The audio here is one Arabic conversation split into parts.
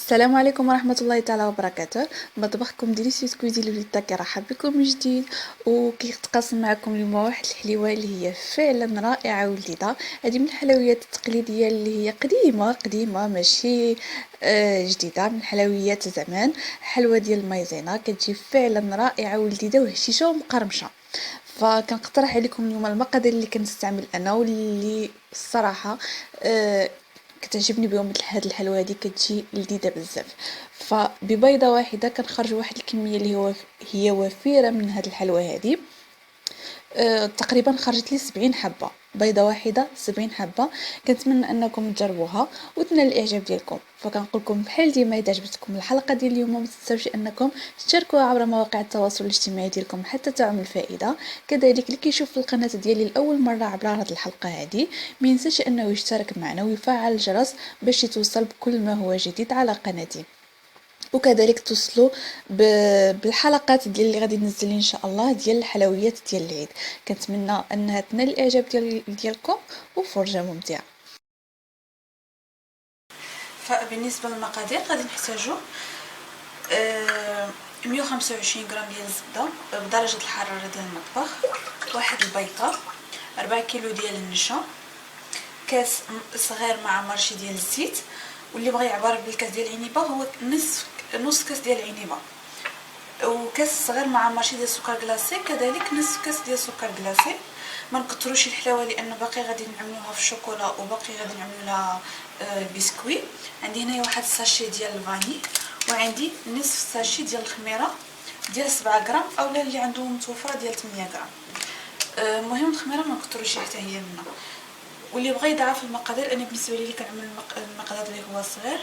السلام عليكم ورحمة الله تعالى وبركاته. مطبخكم ديليسيوس كوزين لوليدا كيرحب بكم من جديد، وكيتقاسم معكم اليوم واحد الحليوه اللي هي فعلا رائعه ولذيذه. هذه من الحلويات التقليديه اللي هي قديمه ماشي جديده، من حلويات زمان. حلوه ديال المايزينا كتجي فعلا رائعه ولذيذه وهشيشه ومقرمشه. فكنقترح عليكم اليوم المقادير اللي كنستعمل انا واللي الصراحه كتعجبني بهم. مثل هاد الحلوه هادي كتجي لذيذه بزاف. فببيضه واحده كنخرج واحد الكميه اللي هي وفيره من هاد الحلوه هادي. تقريبا خرجت لي 70 حبه، بيضه واحده 70 حبه. كنتمنى انكم تجربوها وتنال الاعجاب ديالكم. فكنقول لكم بحال ديما اذا عجبتكم الحلقه ديال اليوم ما تنساوش انكم تشاركوها عبر مواقع التواصل الاجتماعي ديالكم حتى تعم الفائده. كذلك اللي كيشوف القناه ديالي لاول مره عبر هذه الحلقه هذه ما ينساش انه يشترك معنا ويفعل الجرس باش يتوصل بكل ما هو جديد على قناتي، وكذلك توصلوا بالحلقات ديال اللي غادي ننزل ان شاء الله ديال الحلويات ديال العيد. كنتمنى انها تنال الاعجاب ديالكم وفرجه ممتعه. فبالنسبه للمقادير غادي نحتاجوا 125 غرام ديال الزبده بدرجه الحراره ديال المطبخ، واحد البيضه، 4 كيلو ديال النشا، كاس صغير مع مرشي ديال الزيت، واللي بغى يعبر بالكاس ديال العنبه هو نص كاس ديال العنبه، وكاس صغير مع مرشي ديال السكر كلاصي، كذلك نصف كاس ديال السكر كلاصي. ما نكثروش الحلاوه لان باقي غادي نعملوها في الشوكولا وباقي غادي نعملوا لها البسكوي. عندي هنايا واحد الساشي ديال الفاني، وعندي نصف ساشي ديال الخميره ديال 7 غرام اولا اللي عنده متوفره ديال 8 غرام. المهم الخميره ما نكثروش حتى هي منها. واللي بغى يضعف المقادير، انا بالنسبه لي كنعمل المقدار اللي هو صغير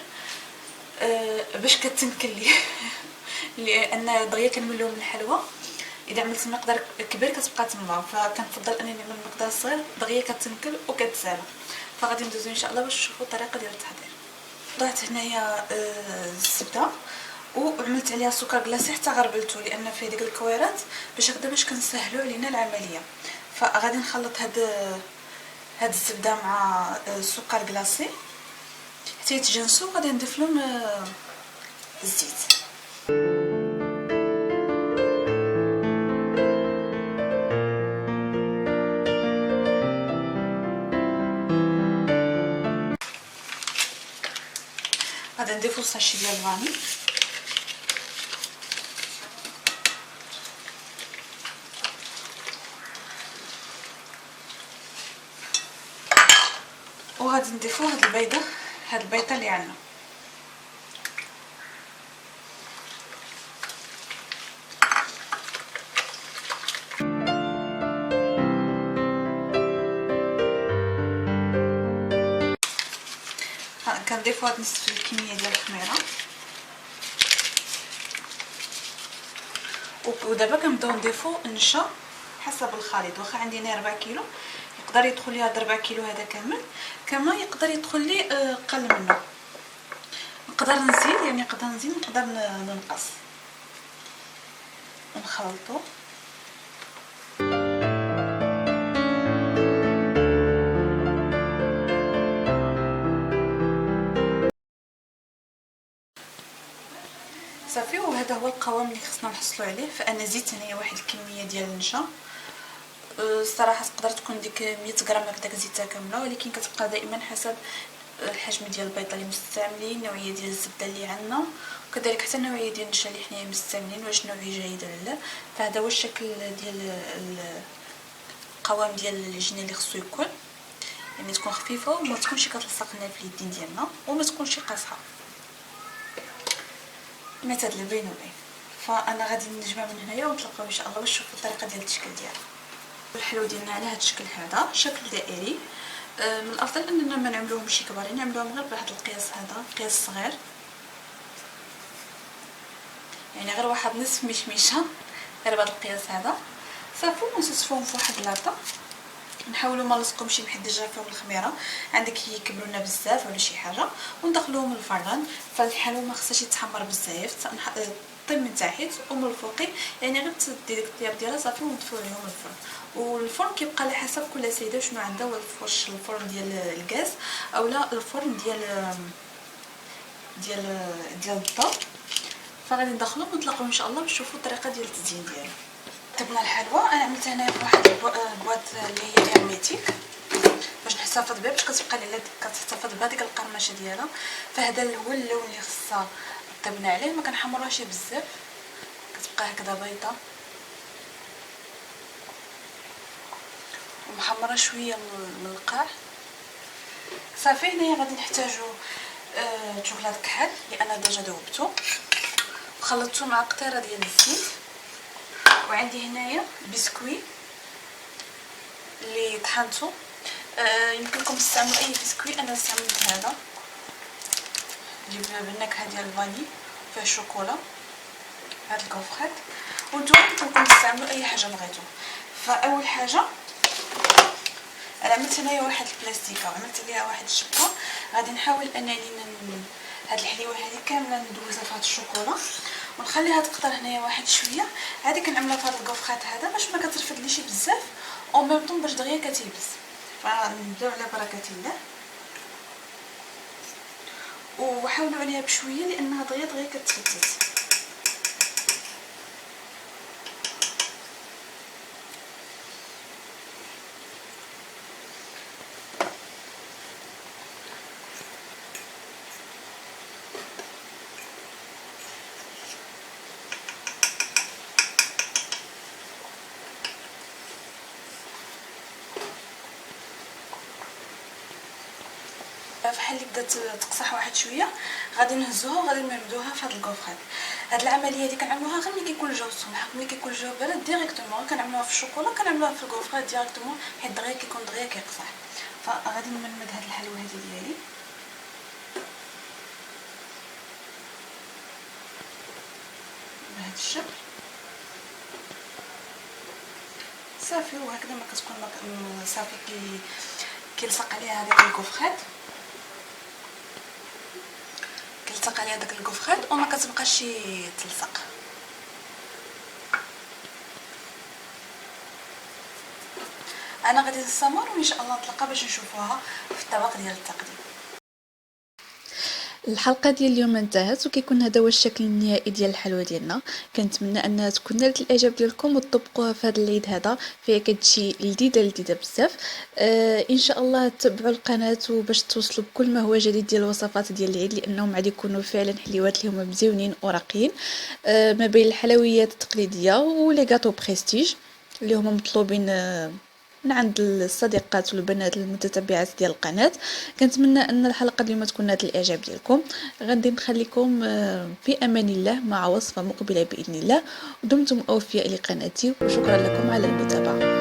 باش كتنكل لي لان دغيا كنمل لهم الحلوى. اذا عملت مقدار كبير كتبقى تما، فكنفضل انني نعمل مقدار صغير دغيا كتنكل وكتسالى. فغادي ندوزو ان شاء الله باش نشوفوا الطريقه ديال التحضير. ضعت هنايا الزبده وعملت عليها سكر كلاصي حتى غربلته لان فيه ديك الكويرات باش كنسهلوا علينا العمليه. فغادي نخلط هاد الزبده مع السكر كلاصي حتى يتجانسوا. غادي نضيف لهم الزيت. غادي نضيفو الساشي ديال الفاني، وغادي نضيفو هاد البيضه اللي عندنا. كنضيفو هاد نصف الكميه ديال الخميره، ودابا كنبداو نضيفو النشا حسب الخليط. واخا عندي هنا 4 كيلو يقدر يدخل لي هاد 4 كيلو هذا كامل، كما يقدر يدخل لي قل منه. نقدر نزيد نقدر ننقص ونخلطو. صافي، وهذا هو القوام اللي خصنا نحصلوا عليه. فانا زدت هنايا واحد الكميه ديال النشا، الصراحه تقدر تكون ديك 100 غرام هكذاك زيتها كامله، ولكن كتبقى دائما حسب الحجم ديال البيضه اللي مستعملين، النوعيه ديال الزبده اللي عندنا، وكذلك حتى النوعيه ديال النشا اللي حنايا مستعملين واش نوعي جيد ولا لا. فهذا هو الشكل ديال القوام ديال العجينه اللي خصو يكون، يعني تكون خفيفه وما تكونش كتلصق لنا في اليدين ديالنا وما تكونش قاصحه، معتدله بين وبين. فانا غادي نجمع من هنايا ونتلاقاو ان شاء الله باش نشوفوا الطريقه ديال التشكيل ديالها. الحلو ديالنا على هذا الشكل، هذا شكل دائري. من الافضل اننا ما نعملوهمش كبارين، نعملوهم غير بواحد القياس، هذا قياس صغير، يعني غير واحد نصف مشمشه، غير بهذا القياس هذا. صافي ونصفوهم في واحد لاطه، نحاولوا ما نلصقهمش بحد الجا فيهم الخميره عندك يكبروا لنا بزاف ولا شي حاجه، وندخلوهم الفران. فالحلو ما خصهاش يتحمر بزاف، طيب من تحت ومن الفوقي، يعني غير تدير الطياب ديالها صافي ونطفيو عليهم الفرن. والفرن كيبقى على حسب كل سيده شنو عندها، واش الفرن ديال الغاز اولا الفرن ديال الضو. فغادي ندخلو ونطلقوا ان شاء الله باش تشوفوا الطريقه ديال التزيين ديالو. طيبنا الحلوى انا عملت هنايا بواحد البواط اللي هي هيرميتيك باش نحتفظ بها، باش كتبقى لي كتحتفظ بهذيك القرمشه ديالها. فهذا هو اللون اللي خصها طيبنا عليه، ما كنحمروهاش بزاف، كتبقى هكذا بيضه ومحمره شويه من القاع. صافي هنايا غادي نحتاجو شوكولاط كحل اللي انا ديجا ذوبته وخلطته مع قطيره ديال الزيت، وعندي هنايا بسكوي اللي طحنته. يمكن لكم تستعملوا اي بسكوي، انا استعملت هذا جيب بالنكهه ديال الفاني فيه الشوكولا. هاد الكوفريت وانتم ممكن تستعملوا اي حاجه بغيتو. فاول حاجه انا عملت هنايا واحد البلاستيكه وعملت عليها واحد الشبكه. غادي نحاول انني هاد الحليوه هذه كامله ندوزها في هاد الشوكولا ونخليها تقطر هنايا واحد شويه. هذه كنعملها في هاد الكوفريت هذا باش ما كترفدليش بزاف او ميم طون باش دغيا كتيبس. فنبداو على بركه الله وحاولوا عليها بشويه لانها دغيا كتفتت. فحال اللي بدات تقصح واحد شويه غادي نهزوها وغادي نمدوها في هاد الكوفريت. هاد العمليه هادي كنعملوها غير ملي كيكون الجو سمح، ملي كيكون الجو بارد ديريكتومون كنعملوها في الشوكولا، كنعملوها في الكوفريت ديريكتومون حيت دغيا كيكون دغيا كيقصح. فغادي نمد هاد الحلوه هادي ديالي بهاد الشكل صافي. وهكذا ما كتكون صافي كيلصق عليها هذاك الكوفريت، كيلصق عليها داك الكوفريت وما كتبقاش تلصق. انا غادي نستمر وان شاء الله نتلاقى باش نشوفوها في الطبق ديال التقديم. الحلقه ديال اليوم انتهت وكيكون هذا هو الشكل النهائي ديال الحلوه ديالنا. كنتمنى انها تكون نالت الاعجاب ديالكم وتطبقوها في هذا العيد هذا، فهي كتجي لذيذه بزاف. ان شاء الله تتبعوا القناه باش توصلوا بكل ما هو جديد ديال الوصفات ديال العيد، لانهم غادي يكونوا فعلا حلوات اللي هما مزيونين وراقيين، ما بين الحلويات التقليديه ولي غاتو بريستيج اللي هما مطلوبين من عند الصديقات والبنات المتتبعات ديال القناه. كنتمنى ان الحلقه اليوم تكون نالت الاعجاب ديالكم. غادي نخليكم في امان الله مع وصفه مقبله باذن الله، ودمتم اوفياء لقناتي وشكرا لكم على المتابعه.